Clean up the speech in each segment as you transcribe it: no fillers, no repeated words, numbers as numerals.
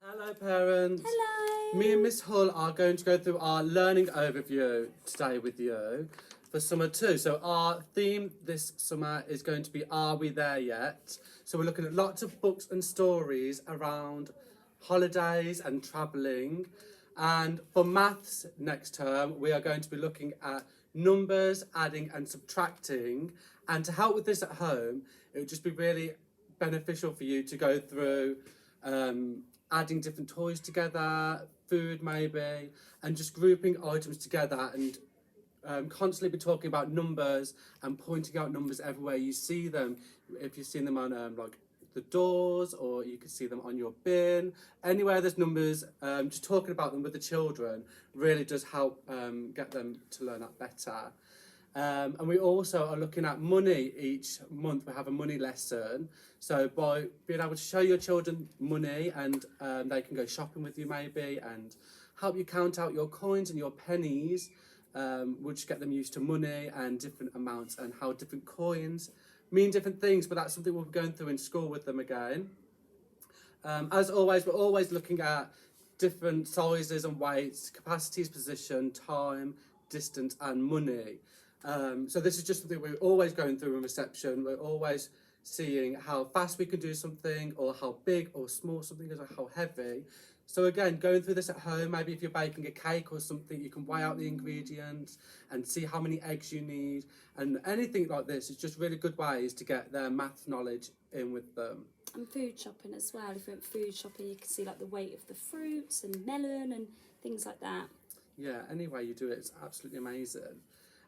Hello parents. Hello. Me and Miss Hull are going to go through our learning overview today with you for summer 2. So our theme this summer is going to be Are We There Yet? So we're looking at lots of books and stories around holidays and travelling. And for maths next term, we are going to be looking at numbers, adding and subtracting. And to help with this at home, it would just be really beneficial for you to go through adding different toys together, food maybe, and just grouping items together and constantly be talking about numbers and pointing out numbers everywhere you see them. If you've seen them on like the doors, or you can see them on your bin, anywhere there's numbers, just talking about them with the children really does help get them to learn that better. And we also are looking at money each month. We have a money lesson. So by being able to show your children money, and they can go shopping with you maybe and help you count out your coins and your pennies, we'll just get them used to money and different amounts and how different coins mean different things. But that's something we'll be going through in school with them again. As always, we're always looking at different sizes and weights, capacities, position, time, distance, and money. So this is just something we're always going through in reception. We're always seeing how fast we can do something, or how big or small something is, or how heavy. So again, going through this at home, maybe if you're baking a cake or something, you can weigh out the ingredients and see how many eggs you need. And anything like this is just really good ways to get their math knowledge in with them. And food shopping as well. If you went food shopping, you can see like the weight of the fruits and melon and things like that. Yeah, any way you do it, it's absolutely amazing.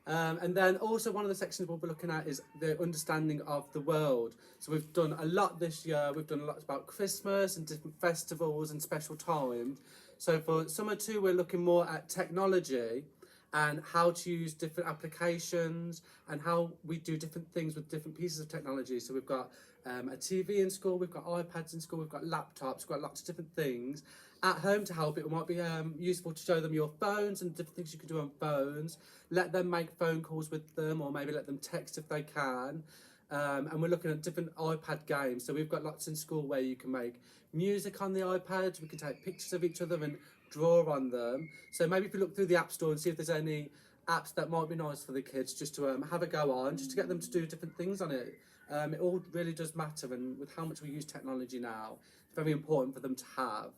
And then also one of the sections we'll be looking at is the understanding of the world. So we've done a lot this year. We've done a lot about Christmas and different festivals and special times. So for summer 2, we're looking more at technology and how to use different applications and how we do different things with different pieces of technology. So we've got a TV in school, we've got iPads in school, we've got laptops, we've got lots of different things. At home to help, it might be useful to show them your phones and different things you can do on phones. Let them make phone calls with them, or maybe let them text if they can. And we're looking at different iPad games. So we've got lots in school where you can make music on the iPad. We can take pictures of each other and draw on them. So maybe if you look through the App Store and see if there's any apps that might be nice for the kids, just to have a go on, just to get them to do different things on it. It all really does matter, and with how much we use technology now, it's very important for them to have.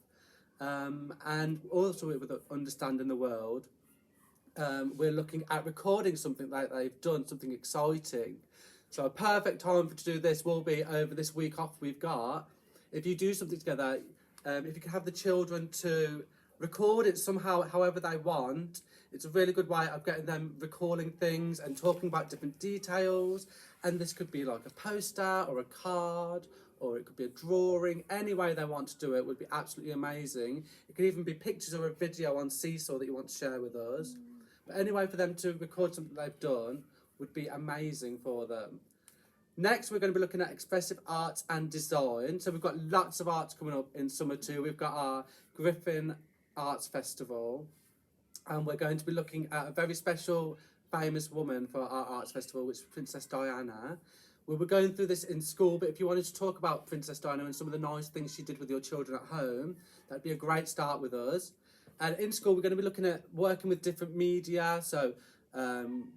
And also with understanding the world, we're looking at recording something that they've done, something exciting. So a perfect time to do this will be over this week off we've got. If you do something together, if you can have the children to record it somehow, however they want, it's a really good way of getting them recalling things and talking about different details. And this could be like a poster or a card, or it could be a drawing. Any way they want to do it would be absolutely amazing. It could even be pictures or a video on Seesaw that you want to share with us. But any way for them to record something they've done would be amazing for them. Next, we're going to be looking at expressive arts and design. So we've got lots of arts coming up in summer 2. We've got our Griffin Arts Festival, and we're going to be looking at a very special, famous woman for our arts festival, which is Princess Diana. We were going through this in school, but if you wanted to talk about Princess Diana and some of the nice things she did with your children at home, that'd be a great start with us. And in school, we're going to be looking at working with different media, so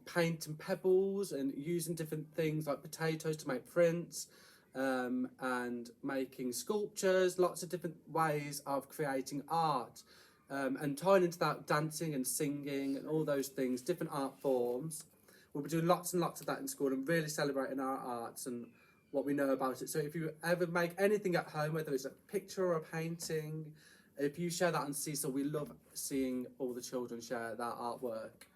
paint and pebbles, and using different things like potatoes to make prints, and making sculptures, lots of different ways of creating art. And tying into that dancing and singing and all those things, different art forms. We'll be doing lots and lots of that in school and really celebrating our arts and what we know about it. So if you ever make anything at home, whether it's a picture or a painting, if you share that on Seesaw, we love seeing all the children share that artwork.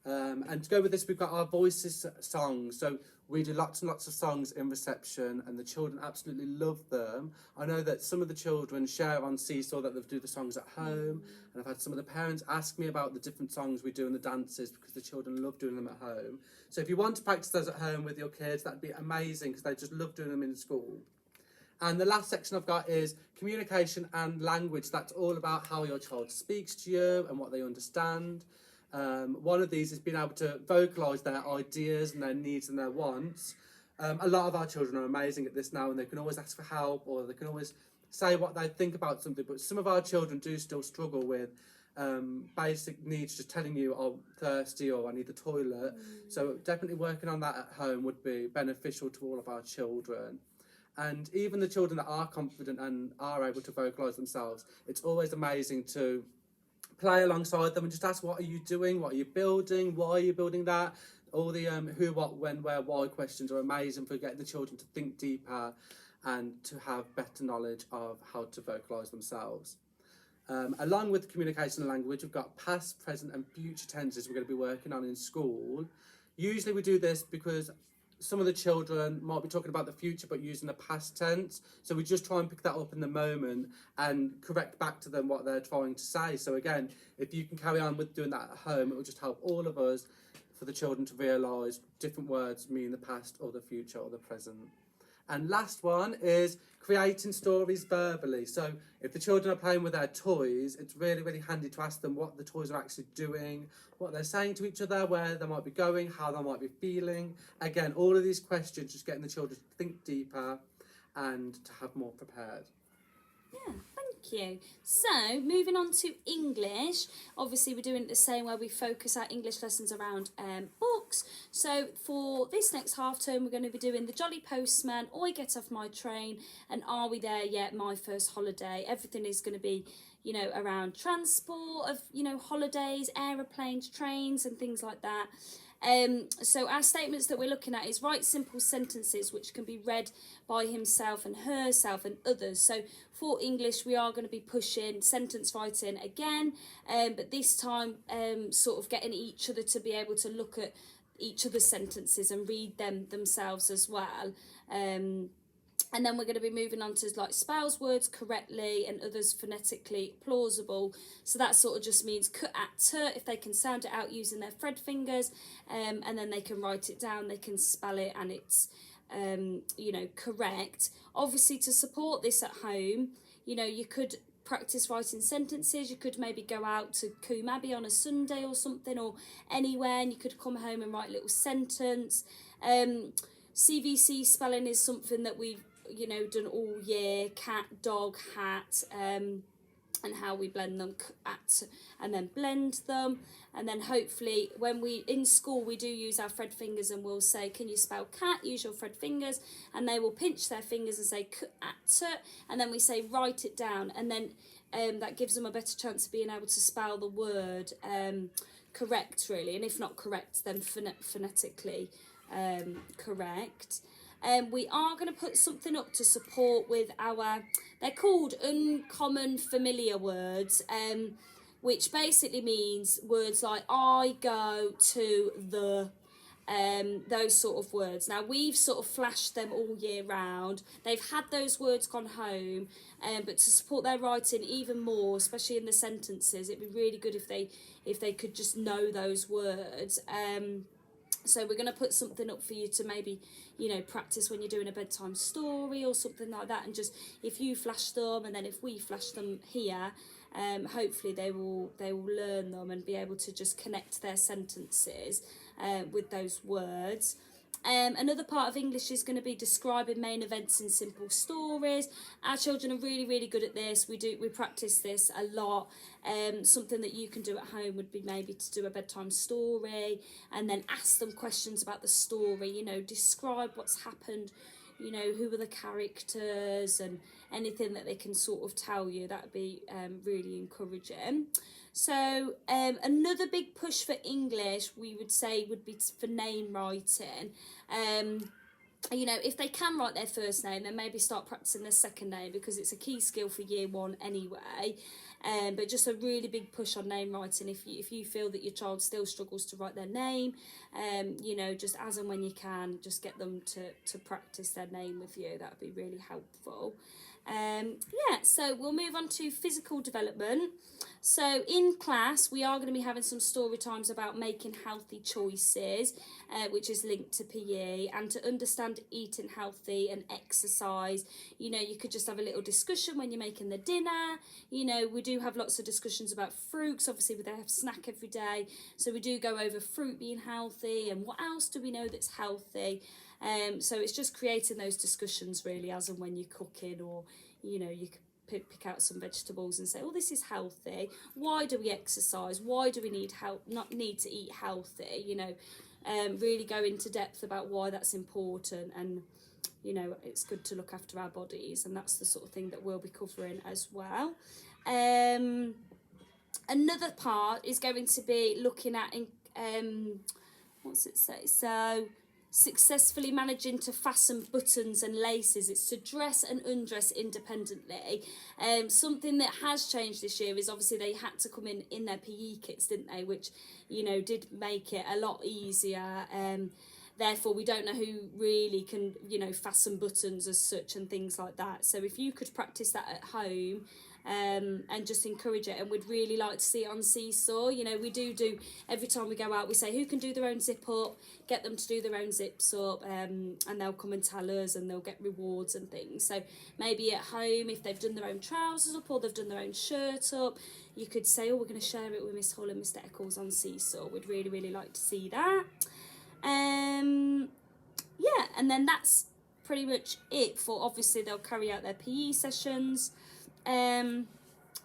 And to go with this, we've got our voices songs. So we do lots and lots of songs in reception, and the children absolutely love them. I know that some of the children share on Seesaw that they do the songs at home, and I've had some of the parents ask me about the different songs we do and the dances, because the children love doing them at home. So if you want to practice those at home with your kids, that'd be amazing, because they just love doing them in school. And the last section I've got is communication and language. That's all about how your child speaks to you and what they understand. One of these is being able to vocalise their ideas and their needs and their wants. A lot of our children are amazing at this now, and they can always ask for help, or they can always say what they think about something, but some of our children do still struggle with basic needs, just telling you I'm thirsty or I need the toilet. So definitely working on that at home would be beneficial to all of our children. And even the children that are confident and are able to vocalise themselves, it's always amazing to play alongside them and just ask, what are you doing? What are you building? Why are you building that? All the who, what, when, where, why questions are amazing for getting the children to think deeper and to have better knowledge of how to vocalise themselves. Along with communication and language, we've got past, present and future tenses we're going to be working on in school. Usually we do this because some of the children might be talking about the future but using the past tense, so we just try and pick that up in the moment and correct back to them what they're trying to say. So again, if you can carry on with doing that at home, it will just help all of us, for the children to realise different words mean the past or the future or the present. And last one is creating stories verbally. So if the children are playing with their toys, it's really, really handy to ask them what the toys are actually doing, what they're saying to each other, where they might be going, how they might be feeling. Again, all of these questions, just getting the children to think deeper and to have more prepared. Yeah, thank you. So, moving on to English. Obviously, we're doing it the same where we focus our English lessons around books. So, for this next half term, we're going to be doing The Jolly Postman, I Get Off My Train, and Are We There Yet? My First Holiday. Everything is going to be, you know, around transport of, you know, holidays, aeroplanes, trains, and things like that. So our statements that we're looking at is write simple sentences which can be read by himself and herself and others. So for English, we are going to be pushing sentence writing again, but this time sort of getting each other to be able to look at each other's sentences and read them themselves as well. And then we're going to be moving on to like spells words correctly and others phonetically plausible. So that sort of just means cut at t if they can sound it out using their thread fingers, and then they can write it down, they can spell it and it's you know, correct. Obviously, to support this at home, you know, you could practice writing sentences. You could maybe go out to Coombe Abbey on a Sunday or something, or anywhere, and you could come home and write a little sentence. CVC spelling is something that we've, you know, done all year. Cat, dog, hat, and how we blend them at and then blend them. And then hopefully when we in school we do use our thread fingers and we'll say, can you spell cat? Use your thread fingers, and they will pinch their fingers and say cat, and then we say write it down, and then that gives them a better chance of being able to spell the word correct, really, and if not correct, then phonetically correct. We are going to put something up to support with our, they're called uncommon familiar words, which basically means words like I, go, to, the, those sort of words. Now, we've sort of flashed them all year round. They've had those words gone home, but to support their writing even more, especially in the sentences, it'd be really good if they could just know those words. So we're going to put something up for you to maybe, you know, practice when you're doing a bedtime story or something like that. And just if you flash them and then if we flash them here, hopefully they will learn them and be able to just connect their sentences with those words. Another part of English is going to be describing main events in simple stories. Our children are really, really good at this. We practice this a lot. Something that you can do at home would be maybe to do a bedtime story and then ask them questions about the story. You know, describe what's happened. You know, who are the characters and anything that they can sort of tell you. That would be really encouraging. So another big push for English, we would say, would be for name writing. You know, if they can write their first name, then maybe start practicing their second name, because it's a key skill for year one anyway. But just a really big push on name writing. If you feel that your child still struggles to write their name, you know, just as and when you can, just get them to practice their name with you. That would be really helpful. Yeah, so we'll move on to physical development. So in class, we are going to be having some story times about making healthy choices, which is linked to PE, and to understand eating healthy and exercise. You know, you could just have a little discussion when you're making the dinner. You know, we do have lots of discussions about fruits. Obviously, they have snack every day, so we do go over fruit being healthy and what else do we know that's healthy. So it's just creating those discussions really as and when you're cooking, or you know, you could pick out some vegetables and say, oh, this is healthy. Why do we exercise? Why do we need need to eat healthy? You know, really go into depth about why that's important, and you know, it's good to look after our bodies, and that's the sort of thing that we'll be covering as well. Another part is going to be looking at what's it say? So successfully managing to fasten buttons and laces. It's to dress and undress independently. Something that has changed this year is obviously they had to come in their PE kits, didn't they? Which, you know, did make it a lot easier. Therefore, we don't know who really can, you know, fasten buttons as such and things like that. So if you could practice that at home, and just encourage it, and we'd really like to see it on Seesaw. You know, we do every time we go out, we say who can do their own zip up, get them to do their own zips up, and they'll come and tell us, and they'll get rewards and things. So maybe at home, if they've done their own trousers up or they've done their own shirt up, you could say, oh, we're going to share it with Miss Hull and Mr Eccles on Seesaw. We'd really like to see that. Yeah, and then that's pretty much it for, obviously they'll carry out their PE sessions. And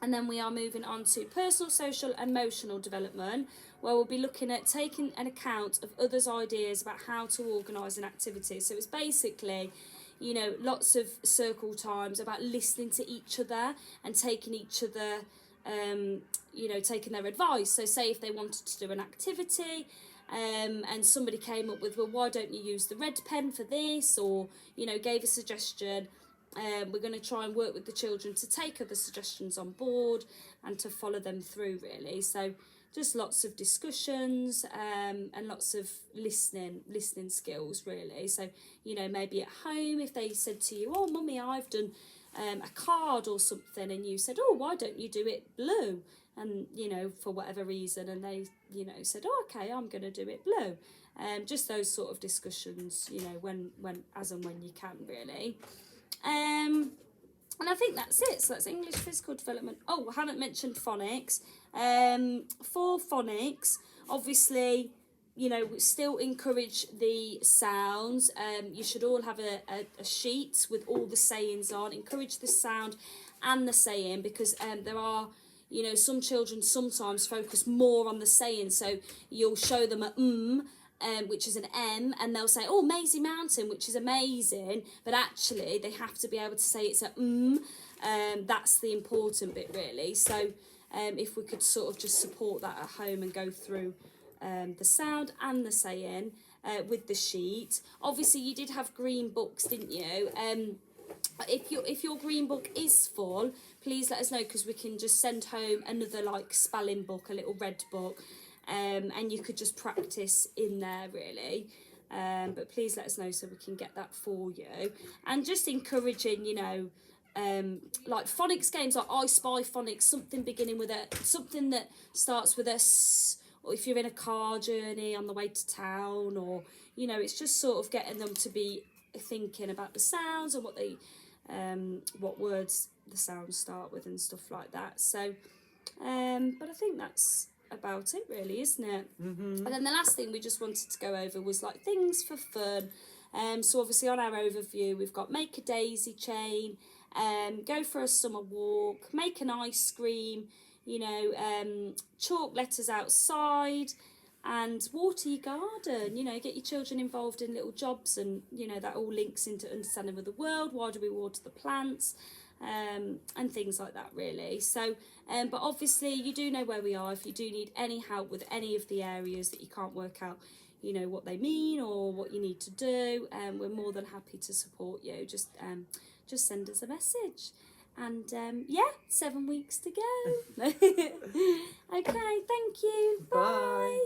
then we are moving on to personal, social, emotional development, where we'll be looking at taking an account of others' ideas about how to organise an activity. So it's basically, you know, lots of circle times about listening to each other and taking each other, you know, taking their advice. So say if they wanted to do an activity, and somebody came up with, well, why don't you use the red pen for this, or, you know, gave a suggestion. We're going to try and work with the children to take other suggestions on board and to follow them through, really. So just lots of discussions, and lots of listening skills, really. So, you know, maybe at home, if they said to you, oh, mummy, I've done a card or something, and you said, oh, why don't you do it blue? And, you know, for whatever reason, and they, you know, said, oh, okay, I'm going to do it blue. Just those sort of discussions, you know, when as and when you can, really. And I think that's it. So that's English physical development. Oh, I haven't mentioned phonics. For phonics, obviously, you know, still encourage the sounds. You should all have a sheet with all the sayings on. Encourage the sound and the saying, because there are, you know, some children sometimes focus more on the saying. So you'll show them a which is an M, and they'll say, oh, Maisie Mountain, which is amazing, but actually they have to be able to say it's a that's the important bit, really. So if we could sort of just support that at home and go through the sound and the saying with the sheet. Obviously you did have green books, didn't you? If your green book is full, please let us know, because we can just send home another like spelling book, a little red book. And you could just practice in there, really. But please let us know so we can get that for you. And just encouraging, you know, like phonics games, like I Spy Phonics, something beginning with something that starts with a S, or if you're in a car journey on the way to town, or, you know, it's just sort of getting them to be thinking about the sounds and what words the sounds start with and stuff like that. So, but I think that's about it, really, isn't it? And then the last thing we just wanted to go over was like things for fun. So obviously on our overview we've got make a daisy chain, go for a summer walk, make an ice cream, you know, chalk letters outside, and water your garden. You know, get your children involved in little jobs, and, you know, that all links into understanding of the world. Why do we water the plants? And things like that, really. So, but obviously you do know where we are if you do need any help with any of the areas that you can't work out, you know, what they mean or what you need to do. We're more than happy to support you. Just send us a message. And yeah, 7 weeks to go. Okay, thank you. Bye.